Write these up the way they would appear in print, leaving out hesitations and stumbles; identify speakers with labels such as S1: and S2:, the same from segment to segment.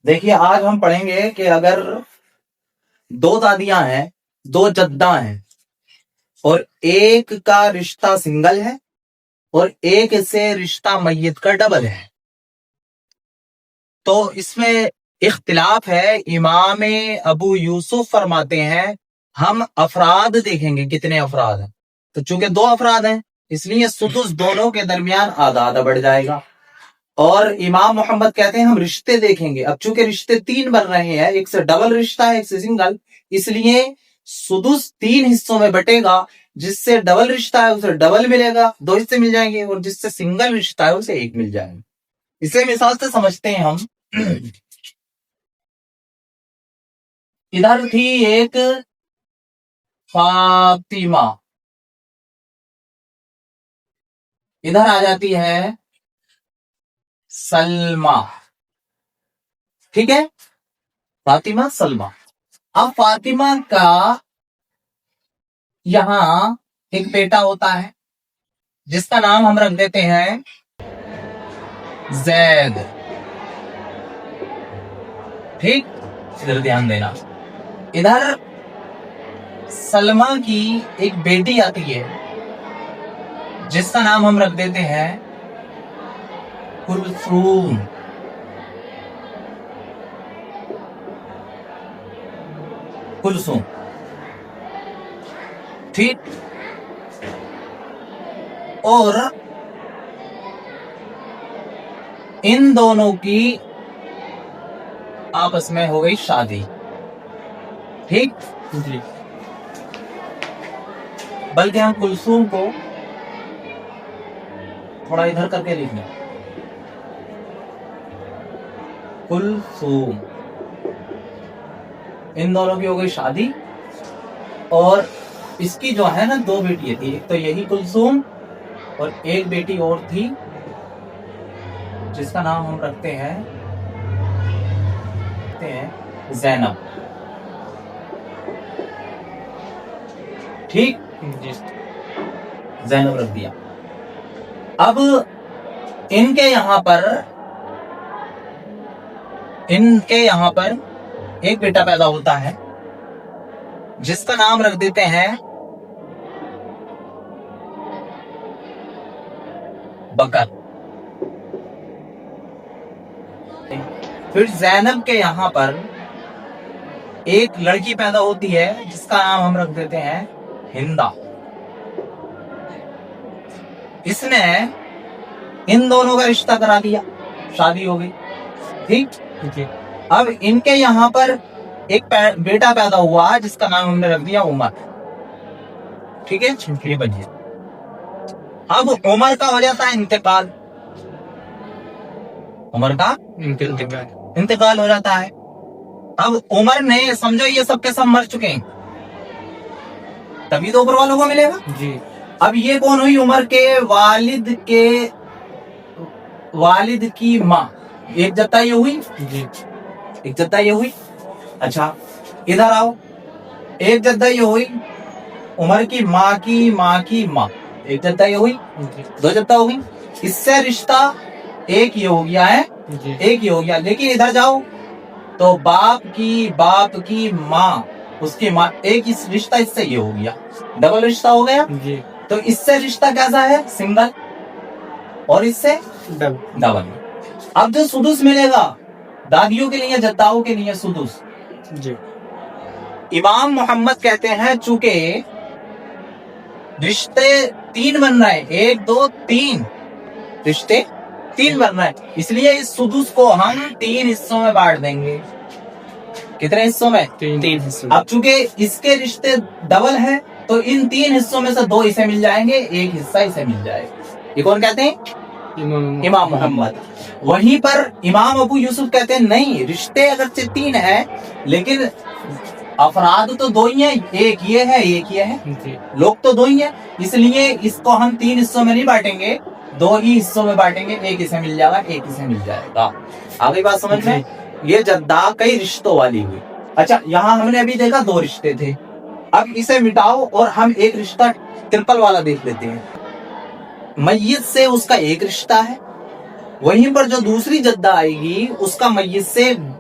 S1: دیکھیے آج ہم پڑھیں گے کہ اگر دو دادیاں ہیں، دو جداں ہیں، اور ایک کا رشتہ سنگل ہے اور ایک سے رشتہ میت کا ڈبل ہے، تو اس میں اختلاف ہے۔ امام ابو یوسف فرماتے ہیں ہم افراد دیکھیں گے کتنے افراد ہیں، تو چونکہ دو افراد ہیں اس لیے سدس دونوں کے درمیان آدھا آدھا بڑھ جائے گا۔ اور امام محمد کہتے ہیں ہم رشتے دیکھیں گے، اب چونکہ رشتے تین بن رہے ہیں، ایک سے ڈبل رشتہ ہے ایک سے سنگل، اس لیے سدس تین حصوں میں بٹے گا، جس سے ڈبل رشتہ ہے اسے ڈبل ملے گا، دو حصے مل جائیں گے، اور جس سے سنگل رشتہ ہے اسے ایک مل جائے گا۔ اسے مثال سے سمجھتے ہیں ہم۔ ادھر تھی ایک فاطمہ، ادھر آ جاتی ہے سلمہ، ٹھیک ہے، فاطمہ سلمہ۔ اب فاطمہ کا یہاں ایک بیٹا ہوتا ہے جس کا نام ہم رکھ دیتے ہیں زید، ٹھیک، ادھر دھیان دینا۔ ادھر سلمہ کی ایک بیٹی آتی ہے جس کا نام ہم رکھ دیتے ہیں کلثوم، کلثوم، ٹھیک۔ اور ان دونوں کی آپس میں ہو گئی شادی، ٹھیک جی۔ بلکہ ہم کلثوم کو تھوڑا ادھر کر کے لکھ لیں، کلثوم، ان دونوں کی ہو گئی شادی، اور اس کی جو ہے نا دو بیٹی تھی، ایک تو یہی کلثوم اور ایک بیٹی اور تھی جس کا نام ہم رکھتے ہیں زینب، ٹھیک، زینب رکھ دیا۔ اب ان کے یہاں پر ایک بیٹا پیدا ہوتا ہے جس کا نام رکھ دیتے ہیں بکر۔ پھر زینب کے یہاں پر ایک لڑکی پیدا ہوتی ہے جس کا نام ہم رکھ دیتے ہیں ہندا۔ اس نے ان دونوں کا رشتہ کرا دیا، شادی ہو گئی، ٹھیک۔ اب ان کے یہاں پر ایک بیٹا پیدا ہوا جس کا نام ہم نے رکھ دیا عمر، ٹھیک ہے۔ اب عمر کا ہو جاتا ہے انتقال، عمر کا انتقال ہو جاتا ہے۔ اب عمر نے سمجھو یہ سب کے سب مر چکے ہیں، تبھی تو اوپر والوں کو ملے گا جی۔ اب یہ کون ہوئی؟ عمر کے والد کی ماں، ایک جدہ یہ ہوئی جی، ایک جدہ یہ ہوئی۔ اچھا ادھر آؤ، ایک جدہ یہ ہوئی عمر کی ماں کی ماں کی ماں، ایک جدہ یہ ہوئی، دو جدہ ہو گئی۔ اس سے رشتہ ایک یہ ہو گیا ہے، ایک یہ ہو گیا۔ لیکن ادھر جاؤ تو باپ کی ماں، اس کی ماں، ایک رشتہ اس سے یہ ہو گیا، ڈبل رشتہ ہو گیا جی۔ تو اس سے رشتہ کیسا ہے؟ سنگل، اور اس سے ڈبل۔ اب جو سدس ملے گا دادیوں کے لیے، جداؤں کے لیے سدس جی۔ امام محمد کہتے ہیں چونکہ رشتے تین بن رہے ہیں، ایک دو تین رشتے تین بن رہے ہیں، اس لیے اس سدس کو ہم تین حصوں میں بانٹ دیں گے۔ کتنے حصوں میں؟ تین حصوں۔ اب چونکہ اس کے رشتے ڈبل ہیں تو ان تین حصوں میں سے دو اسے مل جائیں گے، ایک حصہ اسے مل جائے گا۔ یہ کون کہتے ہیں؟ امام محمد۔ وہیں پر امام ابو یوسف کہتے ہیں نہیں، رشتے اگرچہ تین ہیں لیکن افراد تو دو ہی ہیں، ایک یہ ہے ایک یہ ہے، لوگ تو دو ہی ہیں، اس لیے اس کو ہم تین حصوں میں نہیں بانٹیں گے، دو ہی حصوں میں بانٹیں گے، ایک اسے مل جائے گا ایک اسے مل جائے گا۔ آگے بات سمجھ میں؟ یہ جدہ کئی رشتوں والی ہوئی۔ اچھا یہاں ہم نے ابھی دیکھا دو رشتے تھے، اب اسے مٹاؤ اور ہم ایک رشتہ ٹرپل والا دیکھ لیتے ہیں۔ میت سے اس کا ایک رشتہ ہے، وہیں پر جو دوسری جدہ آئے گی اس کا میت سے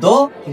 S1: 2,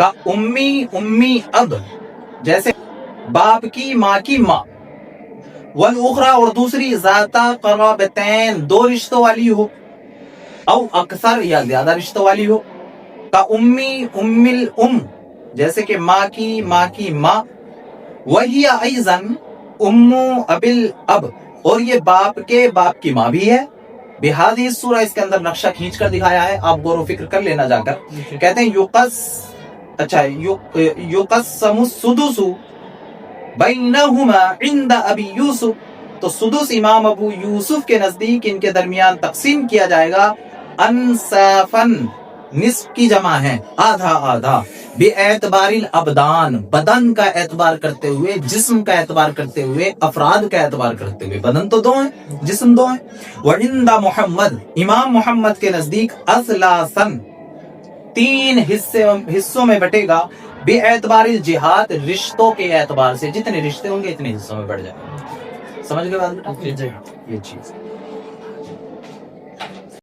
S1: کا امی امی اب، جیسے باپ کی ماں کی ماں، والاخرى اور دوسری ذاتا قرابتین دو رشتوں والی ہو، او اکثر یا زیادہ رشتوں والی ہو، کا امی ام الام جیسے کہ ماں کی ماں، وہی ایضاً ام ابل اب اور یہ باپ کے باپ کی ماں بھی ہے، بہذی سورہ اس کے اندر نقشہ کھینچ کر دکھایا ہے، آپ غور و فکر کر لینا جا کر. کہتے ہیں یقسم السدس بینہما عند ابی یوسف، تو سدس امام ابو یوسف کے نزدیک ان کے درمیان تقسیم کیا جائے گا، انصافاً نصف کی جمع ہے آدھا آدھا، بے اعتبار الابدان بدن کا اعتبار کرتے ہوئے، جسم کا اعتبار کرتے ہوئے، افراد کا اعتبار کرتے ہوئے، بدن تو دو ہیں جسم دو ہیں. وعند محمد امام محمد کے نزدیک اثلاثاً تین حصوں میں بٹے گا، بے اعتبار الجہات رشتوں کے اعتبار سے، جتنے رشتے ہوں گے اتنے حصوں میں بڑھ جائے گا. سمجھ گئے بات بیٹا؟ یہ چیز